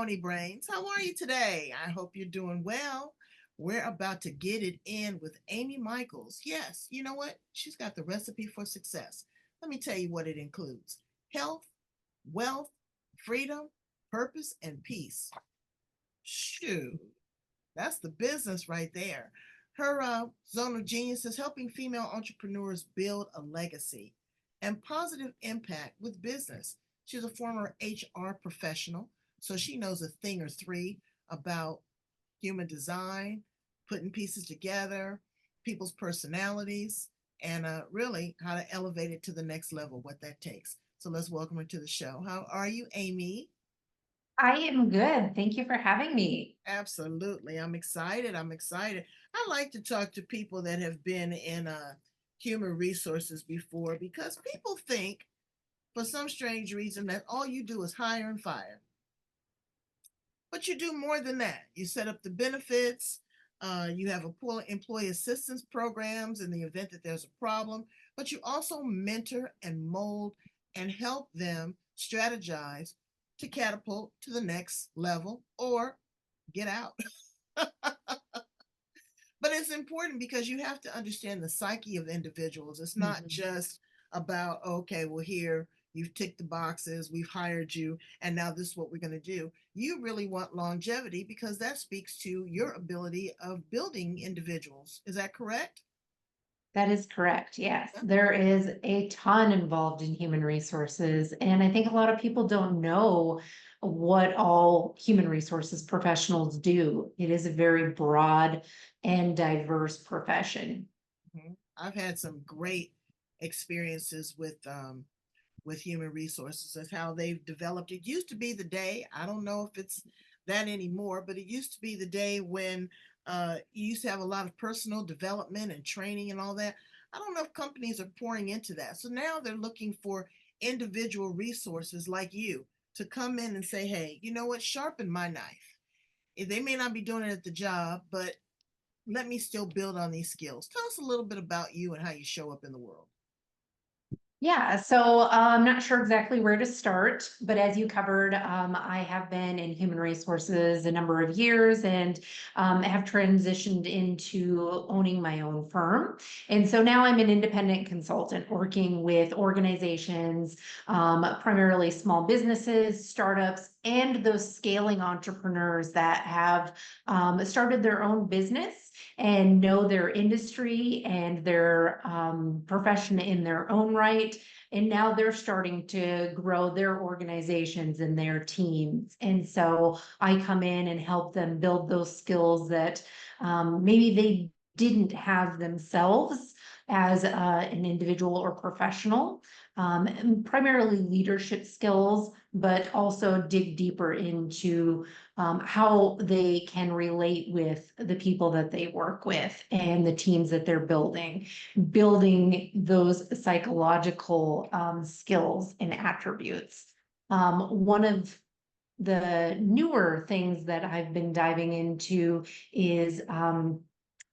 Mahoney Brains. How are you today? I hope you're doing well. We're about to get it in with Ammie Michaels. Yes, you know what? She's got the recipe for success. Let me tell you what it includes: health, wealth, freedom, purpose, and peace. Shoot, that's the business right there. Her zone of genius is helping female entrepreneurs build a legacy and positive impact with business. She's a former HR professional, so she knows a thing or three about human design, putting pieces together, people's personalities, and really how to elevate it to the next level, what that takes. So let's welcome her to the show. How are you, Ammie? I am good. Thank you for having me. Absolutely. I'm excited. I'm excited. I like to talk to people that have been in human resources before because people think, for some strange reason, that all you do is hire and fire. But you do more than that. You set up the benefits, you have employee assistance programs in the event that there's a problem, but you also mentor and mold and help them strategize to catapult to the next level or get out. But it's important because you have to understand the psyche of individuals. It's not Mhm. just about, okay, well, here you've ticked the boxes, we've hired you, and now this is what we're going to do. You really want longevity because that speaks to your ability of building individuals. Is that correct? That is correct. Yes, Yeah. there is a ton involved in human resources. And I think a lot of people don't know what all human resources professionals do. It is a very broad and diverse profession. Mhm. I've had some great experiences with human resources as how they've developed. It used to be the day, I don't know if it's that anymore, but it used to be the day when you used to have a lot of personal development and training and all that. I don't know if companies are pouring into that. So now they're looking for individual resources like you to come in and say, hey, you know what, sharpen my knife. They may not be doing it at the job, but let me still build on these skills. Tell us a little bit about you and how you show up in the world. Yeah, so I'm not sure exactly where to start, but as you covered, I have been in human resources a number of years and have transitioned into owning my own firm. And so now I'm an independent consultant working with organizations, primarily small businesses, startups, and those scaling entrepreneurs that have started their own business and know their industry and their profession in their own right. And now they're starting to grow their organizations and their teams. And so I come in and help them build those skills that maybe they didn't have themselves as an individual or professional, and primarily leadership skills, but also dig deeper into how they can relate with the people that they work with and the teams that they're building those psychological skills and attributes. One of the newer things that I've been diving into is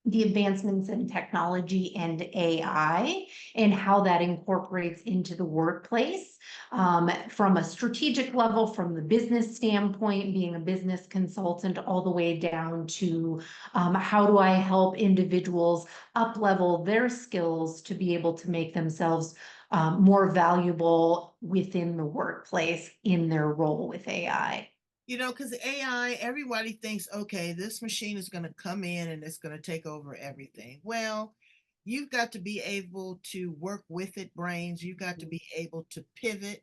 the advancements in technology and AI and how that incorporates into the workplace from a strategic level, from the business standpoint, being a business consultant, all the way down to how do I help individuals up level their skills to be able to make themselves more valuable within the workplace in their role with AI. Because AI, everybody thinks, okay, this machine is going to come in and it's going to take over everything. Well, you've got to be able to work with it, brains. You've got to be able to pivot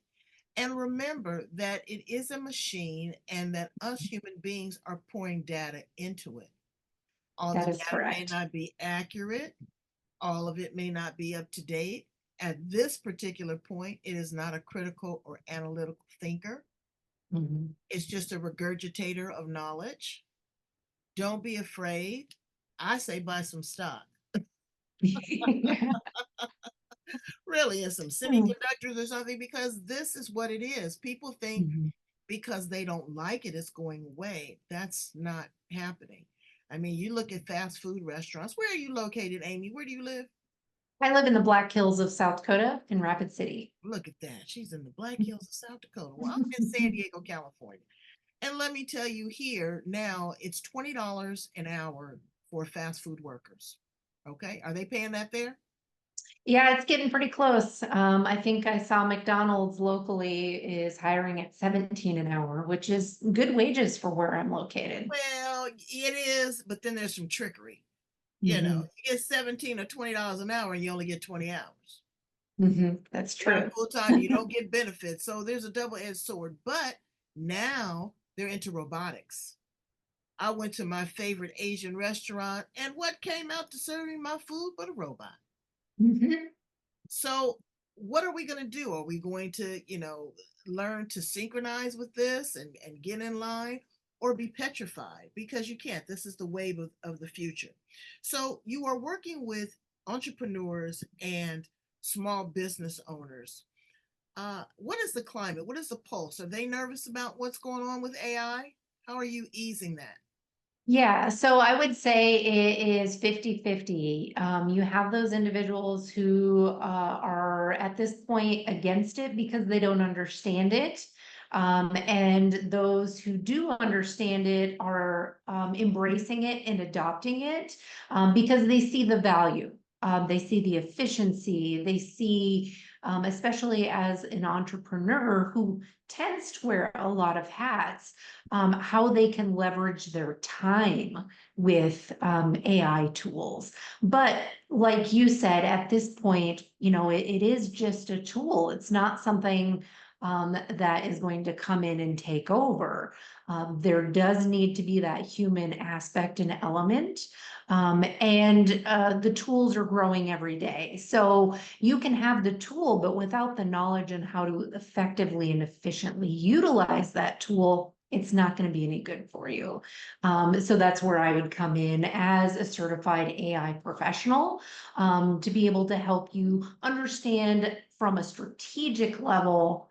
and remember that it is a machine and that us human beings are pouring data into it. All the That is data may correct. not be accurate, all of it may not be up to date. At this particular point, it is not a critical or analytical thinker. Mhm. It's just a regurgitator of knowledge. Don't be afraid. I say buy some stock, really, and some semiconductors or something, because this is what it is. People think Mhm. because they don't like it, it's going away. That's not happening. I mean, you look at fast food restaurants. Where are you located, Ammie? Where do you live? I live in the Black Hills of South Dakota in Rapid City. Look at that. She's in the Black Hills of South Dakota. Well, I'm in San Diego, California. And let me tell you here now, it's $20 an hour for fast food workers. Okay. Are they paying that there? Yeah, it's getting pretty close. I think I saw McDonald's locally is hiring at 17 an hour, which is good wages for where I'm located. Well, it is, but then there's some trickery. Hmm. You get 17 or $20 an hour and you only get 20 hours. Hmm. That's You're not true. full time, you don't get benefits. So there's a double-edged sword. But now they're into robotics. I went to my favorite Asian restaurant, and what came out to serving my food but a robot? Hmm. So what are we going to do? Are we going to, learn to synchronize with this and get in line, or be petrified? Because you can't. This is the wave of the future. So you are working with entrepreneurs and small business owners. What is the climate? What is the pulse? Are they nervous about what's going on with AI? How are you easing that? Yeah, so I would say it is 50-50. You have those individuals who are at this point against it because they don't understand it. And those who do understand it are embracing it and adopting it because they see the value. They see the efficiency. They see, especially as an entrepreneur who tends to wear a lot of hats, how they can leverage their time with AI tools. But like you said, at this point, it is just a tool. It's not something that is going to come in and take over. There does need to be that human aspect and element. And the tools are growing every day. So you can have the tool, but without the knowledge on how to effectively and efficiently utilize that tool, it's not going to be any good for you. So that's where I would come in as a certified AI professional, to be able to help you understand from a strategic level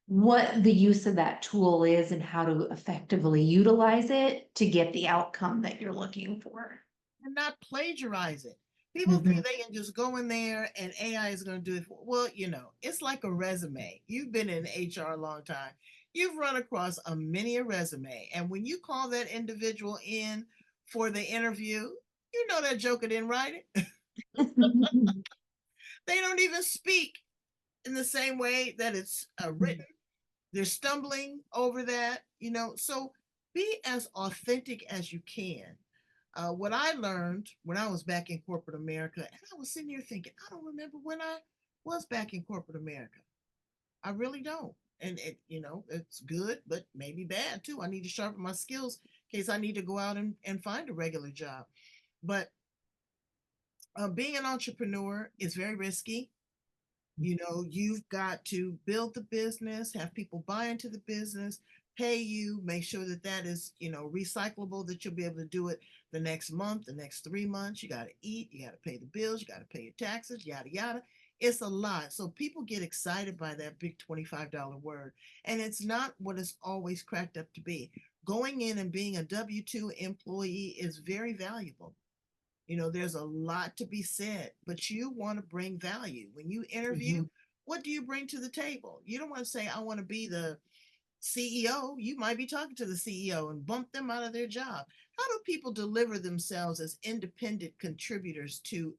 what the use of that tool is and how to effectively utilize it to get the outcome that you're looking for. And not plagiarize it. People Mhm. think they can just go in there and AI is going to do it. Well, it's like a resume. You've been in HR a long time. You've run across a many a resume. And when you call that individual in for the interview, you know that joker didn't write it. They don't even speak in the same way that it's written. They're stumbling over that, So be as authentic as you can. What I learned when I was back in corporate America, and I was sitting here thinking, I don't remember when I was back in corporate America. I really don't. And it's good, but maybe bad too. I need to sharpen my skills in case I need to go out and find a regular job. But being an entrepreneur is very risky. You've got to build the business, have people buy into the business, pay you, make sure that that is, recyclable, that you'll be able to do it the next month, the next 3 months. You got to eat, you got to pay the bills, you got to pay your taxes, yada, yada. It's a lot. So people get excited by that big $25 word. And it's not what it's always cracked up to be. Going in and being a W-2 employee is very valuable. There's a lot to be said, but you want to bring value. When you interview, Mhm. what do you bring to the table? You don't want to say, I want to be the CEO. You might be talking to the CEO and bump them out of their job. How do people deliver themselves as independent contributors to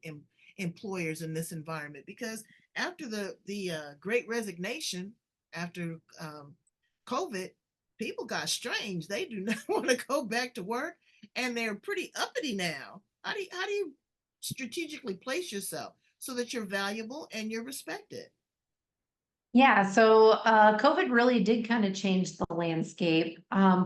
employers in this environment? Because after the Great Resignation, after COVID, people got strange. They do not want to go back to work, and they're pretty uppity now. How do you strategically place yourself so that you're valuable and you're respected? Yeah, so COVID really did kind of change the landscape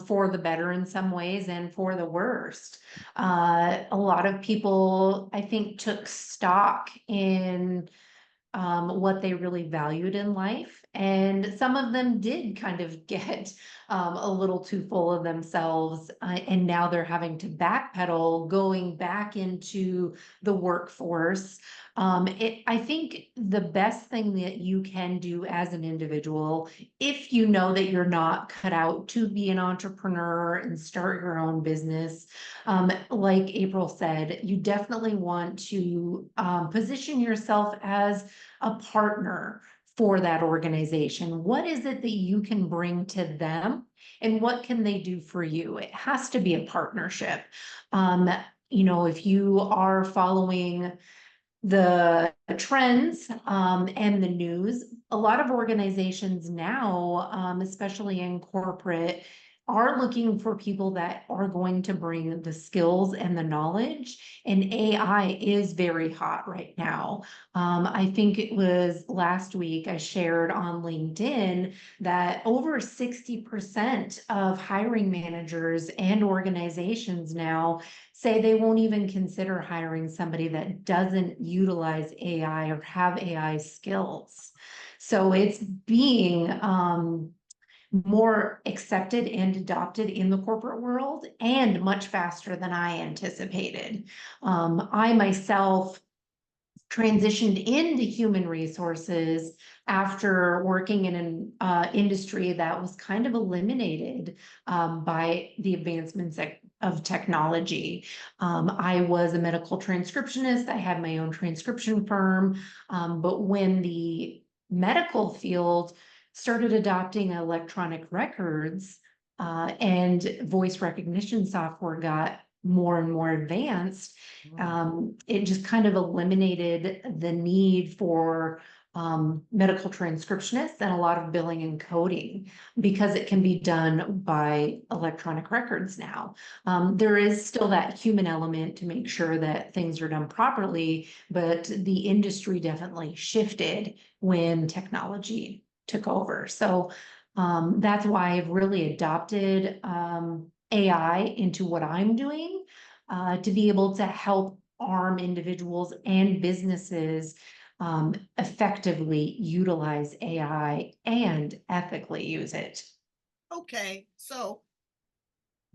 for the better in some ways and for the worst. A lot of people, I think, took stock in what they really valued in life. And some of them did kind of get a little too full of themselves. And now they're having to backpedal, going back into the workforce. I think the best thing that you can do as an individual, if you know that you're not cut out to be an entrepreneur and start your own business, like April said, you definitely want to position yourself as a partner for that organization? What is it that you can bring to them? And what can they do for you? It has to be a partnership. Um, if you are following the trends and the news, a lot of organizations now, especially in corporate, are looking for people that are going to bring the skills and the knowledge. And AI is very hot right now. I think it was last week I shared on LinkedIn that over 60% of hiring managers and organizations now say they won't even consider hiring somebody that doesn't utilize AI or have AI skills. So it's being more accepted and adopted in the corporate world and much faster than I anticipated. I myself transitioned into human resources after working in an industry that was kind of eliminated by the advancements of technology. I was a medical transcriptionist. I had my own transcription firm. But when the medical field started adopting electronic records and voice recognition software got more and more advanced, it just kind of eliminated the need for medical transcriptionists and a lot of billing and coding because it can be done by electronic records now. There is still that human element to make sure that things are done properly, but the industry definitely shifted when technology took over. So that's why I've really adopted AI into what I'm doing to be able to help arm individuals and businesses effectively utilize AI and ethically use it. Okay, so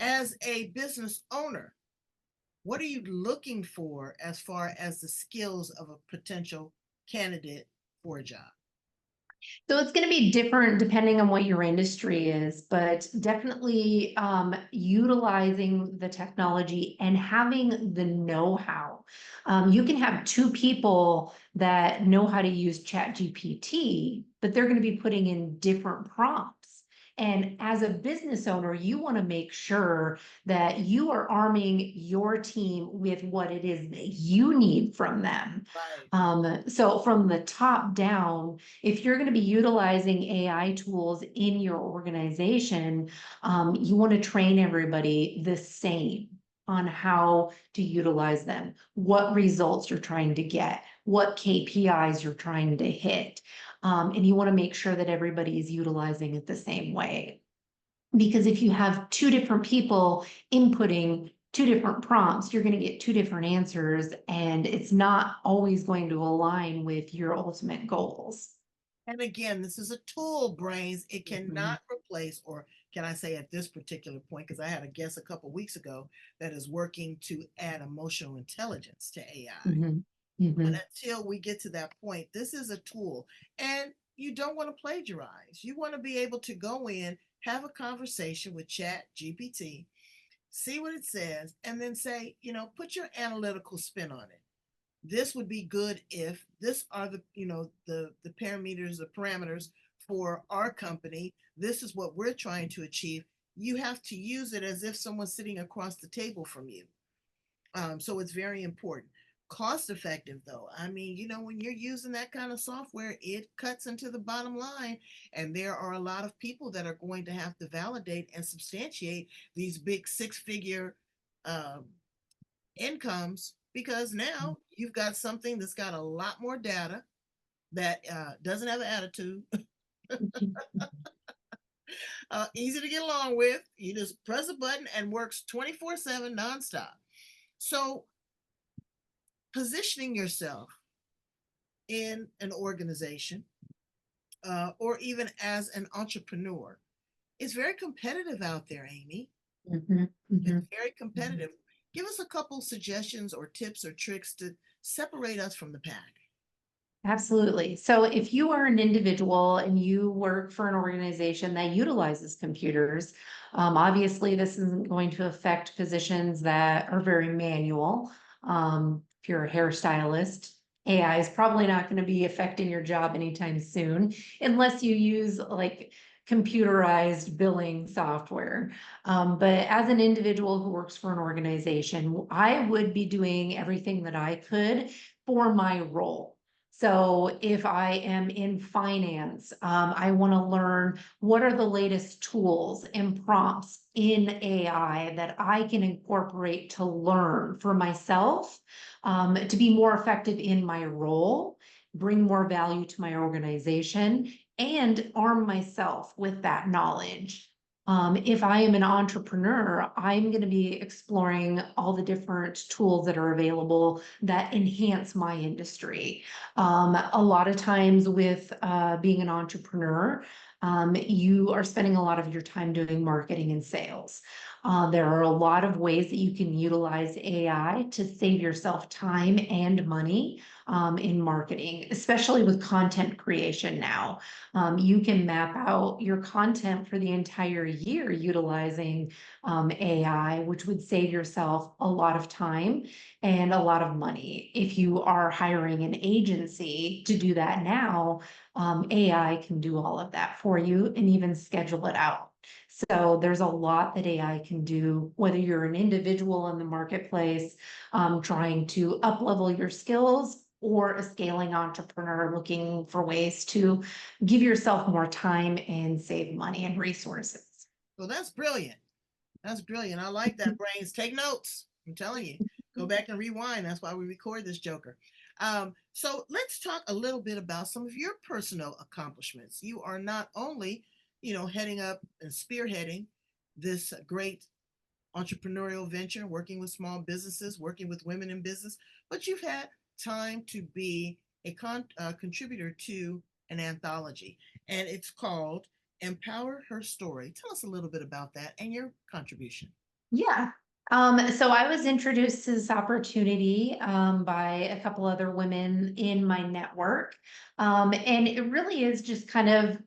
as a business owner, what are you looking for as far as the skills of a potential candidate for a job? So it's going to be different depending on what your industry is, but definitely utilizing the technology and having the know-how. You can have two people that know how to use ChatGPT, but they're going to be putting in different prompts. And as a business owner, you want to make sure that you are arming your team with what it is that you need from them. Right. So from the top down, if you're going to be utilizing AI tools in your organization, you want to train everybody the same on how to utilize them, what results you're trying to get, what KPIs you're trying to hit. And you want to make sure that everybody is utilizing it the same way. Because if you have two different people inputting two different prompts, you're going to get two different answers, and it's not always going to align with your ultimate goals. And again, this is a tool, brains. It Mhm. cannot replace, or can I say at this particular point, because I had a guest a couple weeks ago that is working to add emotional intelligence to AI. Mhm. But Mhm. until we get to that point, this is a tool. And you don't want to plagiarize. You want to be able to go in, have a conversation with Chat GPT, see what it says, and then say, put your analytical spin on it. This would be good if this are the parameters, the parameters for our company. This is what we're trying to achieve. You have to use it as if someone's sitting across the table from you. So it's very important. Cost effective, though. I mean, when you're using that kind of software, it cuts into the bottom line. And there are a lot of people that are going to have to validate and substantiate these big six-figure um, incomes, because now you've got something that's got a lot more data, that doesn't have an attitude, easy to get along with. You just press a button and works 24/7 nonstop. So positioning yourself in an organization, or even as an entrepreneur, is very competitive out there, Amy. Mhm. It's Mhm. very competitive. Give us a couple suggestions or tips or tricks to separate us from the pack. Absolutely. So if you are an individual and you work for an organization that utilizes computers, obviously this isn't going to affect positions that are very manual. If you're a hairstylist, AI is probably not going to be affecting your job anytime soon unless you use like computerized billing software. But as an individual who works for an organization, I would be doing everything that I could for my role. So if I am in finance, I want to learn what are the latest tools and prompts in AI that I can incorporate to learn for myself, to be more effective in my role, bring more value to my organization, and arm myself with that knowledge. If I am an entrepreneur, I'm going to be exploring all the different tools that are available that enhance my industry. A lot of times with being an entrepreneur, you are spending a lot of your time doing marketing and sales. There are a lot of ways that you can utilize AI to save yourself time and money in marketing, especially with content creation now. You can map out your content for the entire year utilizing AI, which would save yourself a lot of time and a lot of money. If you are hiring an agency to do that now, AI can do all of that for you and even schedule it out. So there's a lot that AI can do, whether you're an individual in the marketplace, trying to up level your skills, or a scaling entrepreneur looking for ways to give yourself more time and save money and resources. So that's brilliant. That's brilliant. I like that, brains. Take notes. I'm telling you. Go back and rewind. That's why we record this joker. So let's talk a little bit about some of your personal accomplishments. You are not only, heading up and spearheading this great entrepreneurial venture, working with small businesses, working with women in business, but you've had time to be a contributor to an anthology, and it's called Empower Her Story. Tell us a little bit about that and your contribution. Yeah. So I was introduced to this opportunity by a couple other women in my network. And it really is just kind of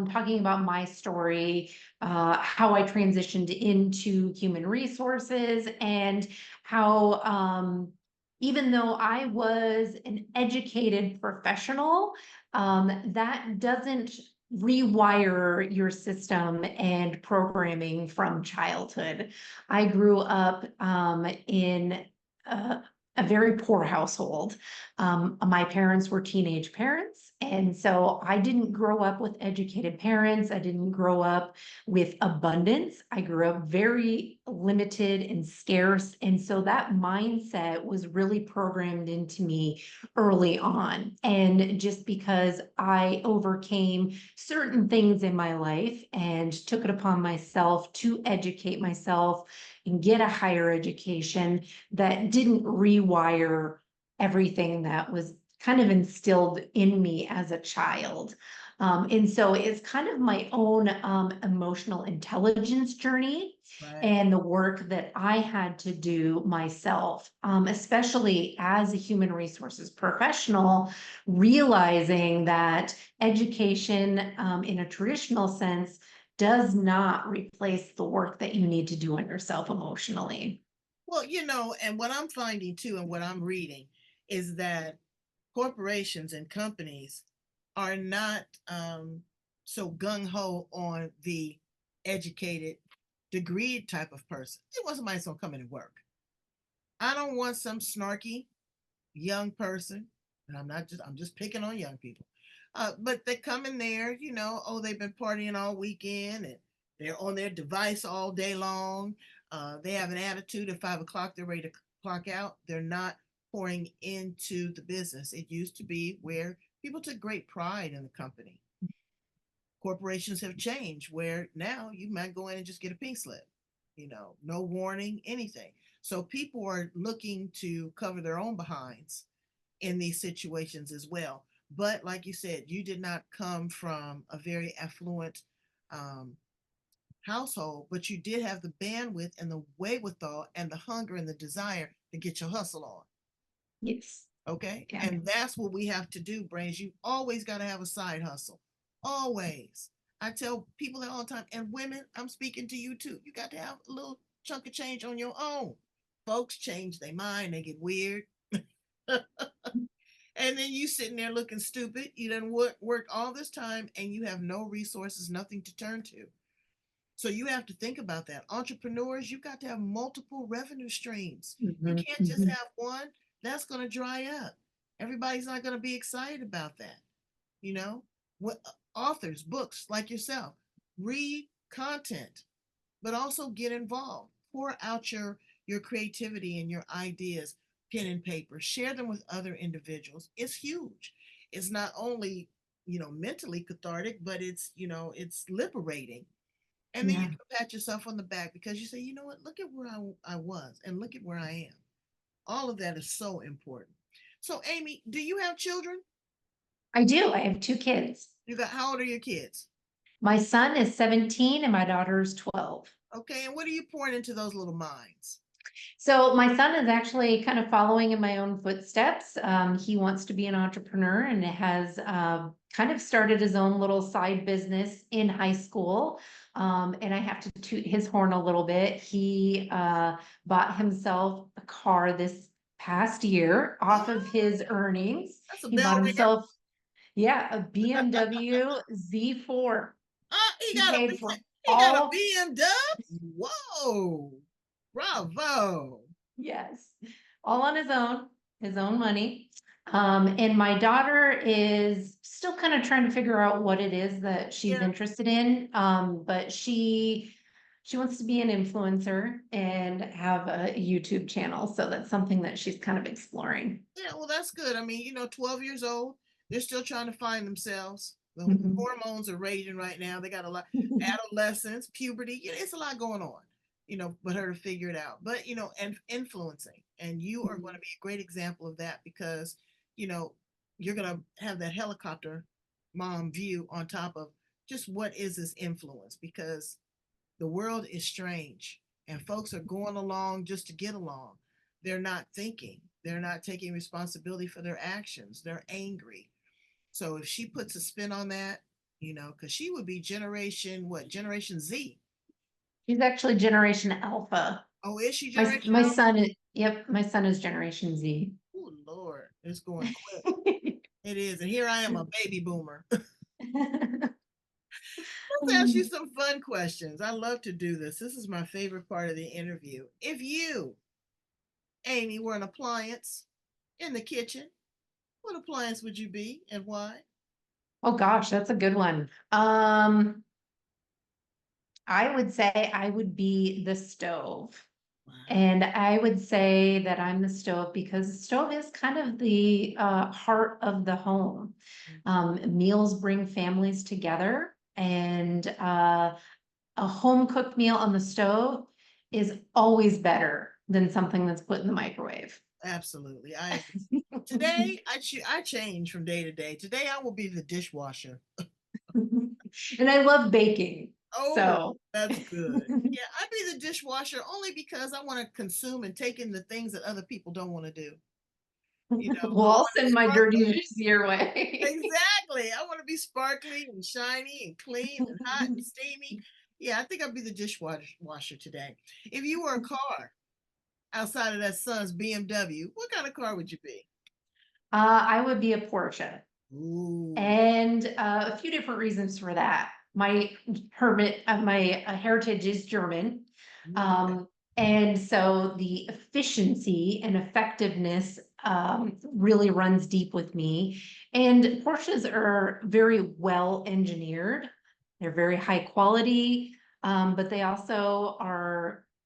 talking about my story, how I transitioned into human resources, and how even though I was an educated professional, that doesn't rewire your system and programming from childhood. I grew up in a very poor household. My parents were teenage parents, and so I didn't grow up with educated parents. I didn't grow up with abundance. I grew up very limited and scarce. And so that mindset was really programmed into me early on. And just because I overcame certain things in my life and took it upon myself to educate myself and get a higher education, that didn't rewire everything that was kind of instilled in me as a child. And so it's kind of my own emotional intelligence journey Right. and the work that I had to do myself, especially as a human resources professional, realizing that education in a traditional sense does not replace the work that you need to do on yourself emotionally. Well, and what I'm finding too, and what I'm reading is that corporations and companies are not so gung ho on the educated, degree type of person. They want somebody that's going to come in and work. I don't want some snarky young person, and I'm just picking on young people. But they come in there, oh, they've been partying all weekend and they're on their device all day long. They have an attitude at 5 o'clock, they're ready to clock out. They're not pouring into the business. It used to be where people took great pride in the company. Corporations have changed where now you might go in and just get a pink slip, no warning, anything. So people are looking to cover their own behinds in these situations as well. But like you said, you did not come from a very affluent um, household, but you did have the bandwidth and the wherewithal and the hunger and the desire to get your hustle on. Yes. Okay. Yeah. And that's what we have to do, Brains. You always got to have a side hustle. Always. I tell people that all the time. And women, I'm speaking to you too. You got to have a little chunk of change on your own. Folks change their mind, they get weird. And then you sitting there looking stupid. You done worked all this time and you have no resources, nothing to turn to. So you have to think about that. Entrepreneurs, you've got to have multiple revenue streams. You Mhm, can't just mhm. have one. That's going to dry up. Everybody's not going to be excited about that. You know, what authors, books like yourself, read content, but also get involved. Pour out your creativity and your ideas, pen and paper. Share them with other individuals. It's huge. It's not only, mentally cathartic, but it's liberating. And then you Yeah, can pat yourself on the back because you say, you know what, look at where I was and look at where I am. All of that is so important. So, Amy, do you have children? I do. I have two kids. How old are your kids? My son is 17 and my daughter is 12. Okay, and what are you pouring into those little minds? So my son is actually kind of following in my own footsteps. He wants to be an entrepreneur and has kind of started his own little side business in high school. And I have to toot his horn a little bit. He bought himself a car this past year off of Oh, his earnings. that's a He bell bought ringer. himself, yeah, a BMW Z4. He He got a paid for he got a all. BMW. Whoa, bravo. Yes, all on his own money. And my daughter is still kind of trying to figure out what it is that she's Yeah, interested in. But she wants to be an influencer and have a YouTube channel. So that's something that she's kind of exploring. yeah. Well, that's good. I mean, 12 years old, they're still trying to find themselves. The Mhm. hormones are raging right now. They got a lot, adolescence, puberty. It's a lot going on. But her to figure it out. But and influencing, and you are going to be a great example of that because you know you're going to have that helicopter mom view on top of just what is this influence because the world is strange and folks are going along just to get along. They're not thinking, they're not taking responsibility for their actions, they're angry. So if she puts a spin on that, because she would be generation, what, Generation Z? She's actually Generation Alpha. Oh, is she My Generation my Alpha? son is, yep, my son is Generation Z. Oh, Lord, it's going quick. It is. And here I am, a baby boomer. Let's ask you some fun questions. I love to do this. This is my favorite part of the interview. If you, Amy, were an appliance in the kitchen, what appliance would you be and why? Oh gosh, that's a good one. I would say I would be the stove. Wow. And I would say that I'm the stove because the stove is kind of the heart of the home. Meals bring families together, and a home cooked meal on the stove is always better than something that's put in the microwave. Absolutely. I agree. Today, I change from day to day. Today, I will be the dishwasher. And I love baking. Oh, So that's good. Yeah, I'd be the dishwasher only because I want to consume and take in the things that other people don't want to do. well, I I'll want to send my dirty sparkle. dishes your way. Exactly. I want to be sparkly and shiny and clean and hot and steamy. Yeah, I think I'd be the dishwasher today. If you were a car outside of that son's BMW, what kind of car would you be? I would be a Porsche. Ooh. And a few different reasons for that. My heritage is German. Okay. And so the efficiency and effectiveness really runs deep with me. And Porsches are very well engineered. They're very high quality, but they also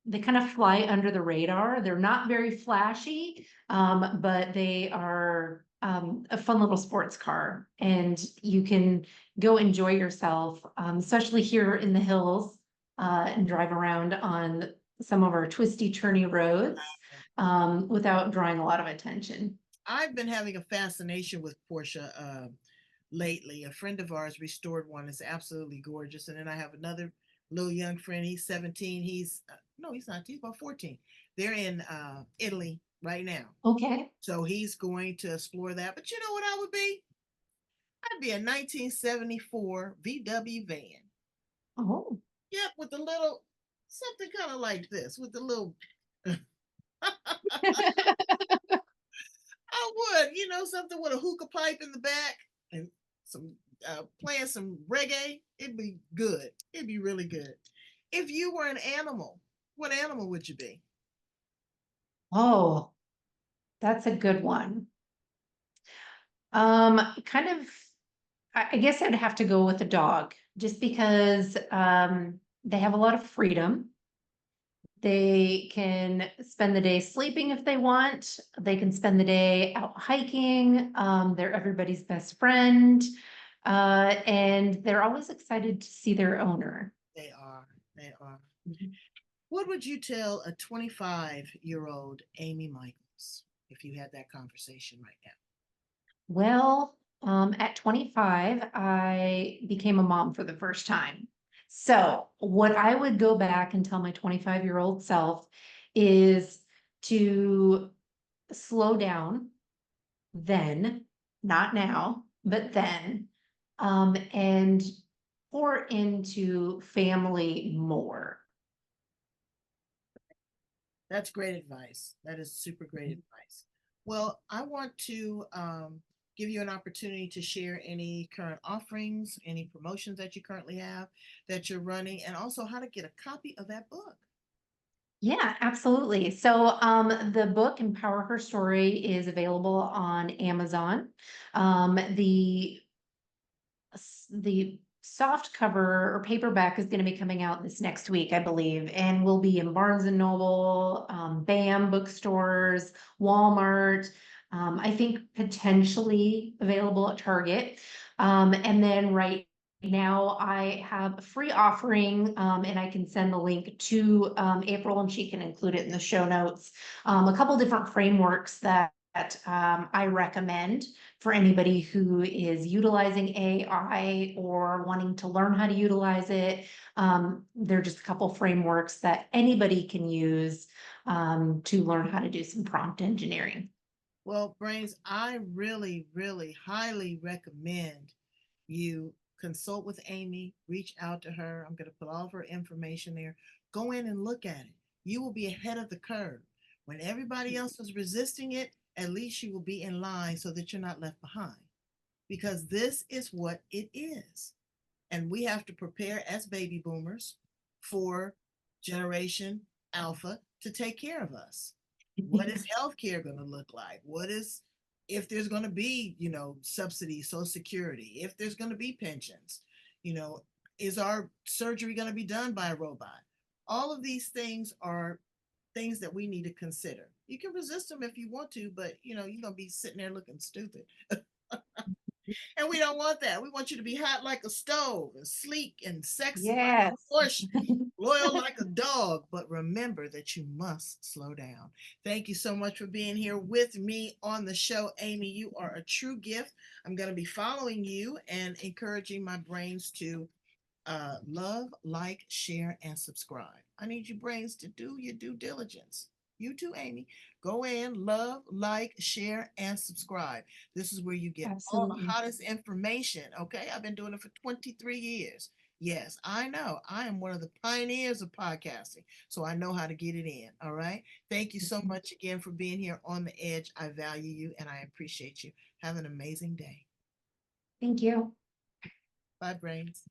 they kind of fly under the radar. They're not very flashy, but they are a fun little sports car, and you can go enjoy yourself, especially here in the hills, and drive around on some of our twisty, turny roads, without drawing a lot of attention. I've been having a fascination with Porsche lately. A friend of ours restored one. It's absolutely gorgeous. And then I have another little young friend. He's 17. No, he's not. He's about 14. They're in Italy right now. Okay. So he's going to explore that. But you know what I would be? I'd be a 1974 VW van. Oh. Yep, with the little, something kind of like this, with the little, I would, you know, something with a hookah pipe in the back and some playing some reggae, it'd be good. It'd be really good. If you were an animal, what animal would you be? Oh, that's a good one. Kind of, I guess I'd have to go with a dog just because they have a lot of freedom. They can spend the day sleeping if they want. They can spend the day out hiking. They're everybody's best friend. And they're always excited to see their owner. They are. They are. Mhm. What would you tell a 25-year-old Ammie Michaels if you had that conversation right now? Well, at 25, I became a mom for the first time. So, what I would go back and tell my 25-year-old self is to slow down then, not now, but then, and pour into family more. That's great advice. That is super great advice. Well, I want to give you an opportunity to share any current offerings, any promotions that you currently have that you're running, and also how to get a copy of that book. Yeah, absolutely. So, the book Empower Her Story is available on Amazon. The soft cover or paperback is going to be coming out this next week, I believe, and will be in Barnes and Noble, BAM bookstores, Walmart. I think potentially available at Target. And then right now I have a free offering, and I can send the link to April, and she can include it in the show notes. A couple different frameworks that I recommend for anybody who is utilizing AI or wanting to learn how to utilize it. There are just a couple frameworks that anybody can use to learn how to do some prompt engineering. Well, Brains, I really, really highly recommend you consult with Ammie, reach out to her. I'm going to put all of her information there. Go in and look at it. You will be ahead of the curve. When everybody else is resisting it, at least you will be in line so that you're not left behind. Because this is what it is. And we have to prepare as baby boomers for Generation Alpha to take care of us. What is healthcare going to look like? What is, if there's going to be, you know, subsidies, Social Security, if there's going to be pensions, you know, is our surgery going to be done by a robot? All of these things are things that we need to consider. You can resist them if you want to, but you know, you're going to be sitting there looking stupid. And we don't want that. We want you to be hot like a stove and sleek and sexy like a Yes. horse, loyal like a dog. But remember that you must slow down. Thank you so much for being here with me on the show, Ammie. You are a true gift. I'm going to be following you and encouraging my brains to love, like, share, and subscribe. I need you brains to do your due diligence. You too, Ammie. Go in, love, like, share, and subscribe. This is where you get all the Absolutely. hottest information. Okay, I've been doing it for 23 years. Yes, I know. I am one of the pioneers of podcasting, so I know how to get it in. All right. Thank you so much again for being here on the edge. I value you and I appreciate you. Have an amazing day. Thank you. Bye, brains.